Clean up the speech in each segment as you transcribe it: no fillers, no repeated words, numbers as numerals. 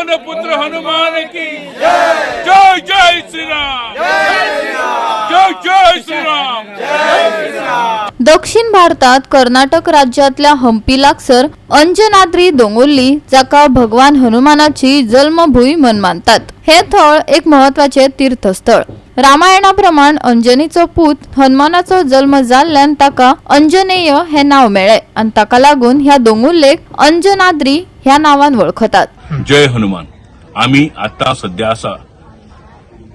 पवन पुत्र हनुमान की जय जय श्री राम जय जय श्री राम। दक्षिण भारतात कर्नाटक राज्यातल्या हंपी लागसर अंजनाद्री दोंगुल्ली जाका भगवान हनुमानाची जन्मभूमी म्हण मानतात। हे थळ एक महत्वाचे तीर्थस्थळ। रामायणाप्रमाण अंजनीचो पूत हनुमानाचो जन्म जाल्ल्यान ताका अंजनेय हे नाव मेळ्ळे आणि ताका लागून ह्या दोंगुल्लेक अंजनाद्री ह्या नावान वळखतात। जय हनुमान। आम्ही आता सध्या असा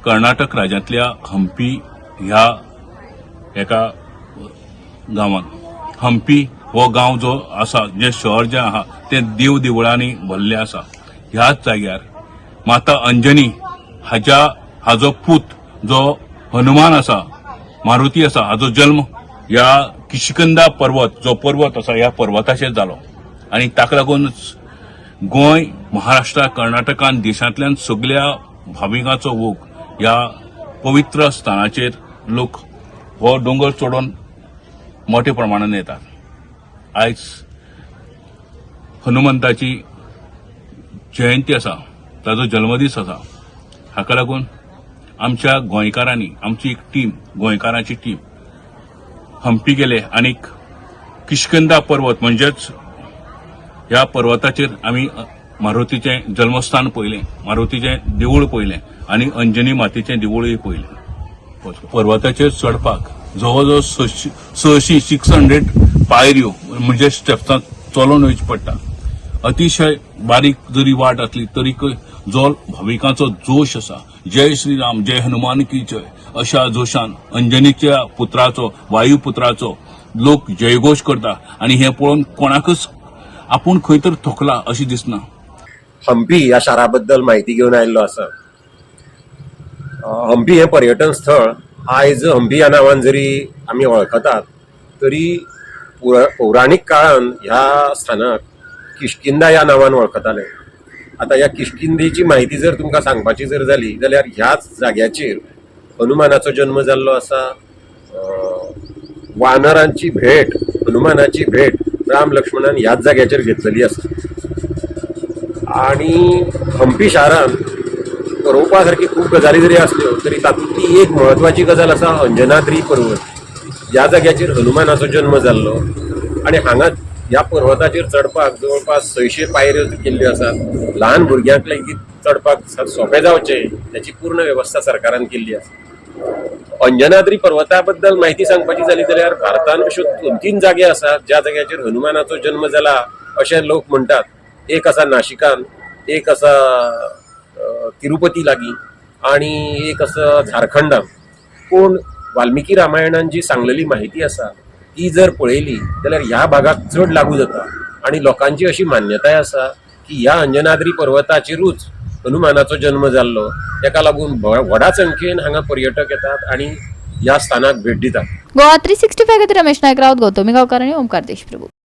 कर्नाटक राज्यातल्या हंपी ह्या एका गावात। हंपी हो गाव जो असा जे शहर जे आहा ते देव देवळांनी भरले असा। ह्याच जाग्यार माता अंजनी हाजो पूत जो हनुमान असा मारुती असा हाजो जन्म या किष्किंधा पर्वत जो पर्वत असा ह्या पर्वताचेर जालो आणि ताका लागूनच गोंय महाराष्ट्र कर्नाटकान देशांतल्यान सगळ्या भाविकांचो ओघ या पवित्र स्थानाचेर लोक हो डोंगर चडोवन मोठ्या प्रमाणात येतात। आयज हनुमंताची जयंती असा ताजो जन्मदीस असा। हाका लागून आमच्या गोंयकारांनी आमची एक टीम गोंयकारांची टीम हंपी गेले आणि किष्किंधा पर्वत म्हणजेच ह्या पर्वताचेर आम्ही मारुतीचे जन्मस्थान पळयलें, मारुतीचे देवूळ पळयलें आणि अंजनी मातेचें देवूळय पळयलें। पर्वताचेर चडपाक जवळ 600 पायऱ्यो म्हणजे स्टेप्सां चलोन वयचें पडटा। अतिशय बारीक जरी वाट असली तरी जो भाविकांचो जोश असा जय श्रीराम जय हनुमान की जय अशा जोशान अंजनीच्या पुत्राचो वायुपुत्राचो लोक जयघोष करता आणि हे पळोवन कोणाकच आपूण खंय तर थकला अशी दिसना। हंपी या शाराबद्दल माहिती घेऊन आयिल्लो आसा। हंपी हे पर्यटन स्थळ आयज हंपी या नावान जरी आम्ही वळखतात तरी पौराणिक काळान ह्या स्थानाक किष्किंधा या नावान वळखताले। आता या किष्किंधेची माहिती जर तुमकां सांगपाची जर जाली जाल्यार ह्याच जाग्याचेर हनुमानाचो जन्म जाल्लो आसा। वानरांची भेट हनुमानाची भेट राम लक्ष्मणान ह्याच जाग्याचेर घेतलेली आसा आणि हंपी शारान बरोवपा सारकी खूब गजाली जरी असल्यो तरी तातूंतली एक महत्वाची गजाल आसा अंजनाद्री पर्वत। ह्या जाग्याचेर हनुमानाचो जन्म जाल्लो आणि हांगा ह्या पर्वताचेर चडपाक जवळपास 600 पायऱ्यो केल्ल्यो आसात। ल्हान भुरग्यांक लेगीत चडपाक सोंपें जावचें त्याची पूर्ण वेवस्था सरकारान केल्ली आसा। अंजनाद्री पर्वता बद्दल माहिती सांगपाची जाली जाल्यार भारतान अश्यो 2-3 जागे आसात ज्या जाग्याचेर हनुमानाचो जन्म जाला अशें लोक म्हणटात। एक आसा नाशिकान, एक आसा तिरुपती लागीं आणि एक आसा झारखंडान। पूण वाल्मिकी रामायणान जी सांगलेली माहिती आसा ती जर पळयली जाल्यार ह्या भागाक चड लागू जाता आणि लोकांची अशी मान्यताय आसा की ह्या अंजनाद्री पर्वताचेरूच हनुमानाचो जन्म जाल्लो। ताका लागून व्हडा संख्येन हांगा पर्यटक येतात आणि ह्या स्थानाक भेट दितात। गोवा 365 खातीर रमेश नायक रावत, गौतमी गांवकार आणि ओमकार देशप्रभू।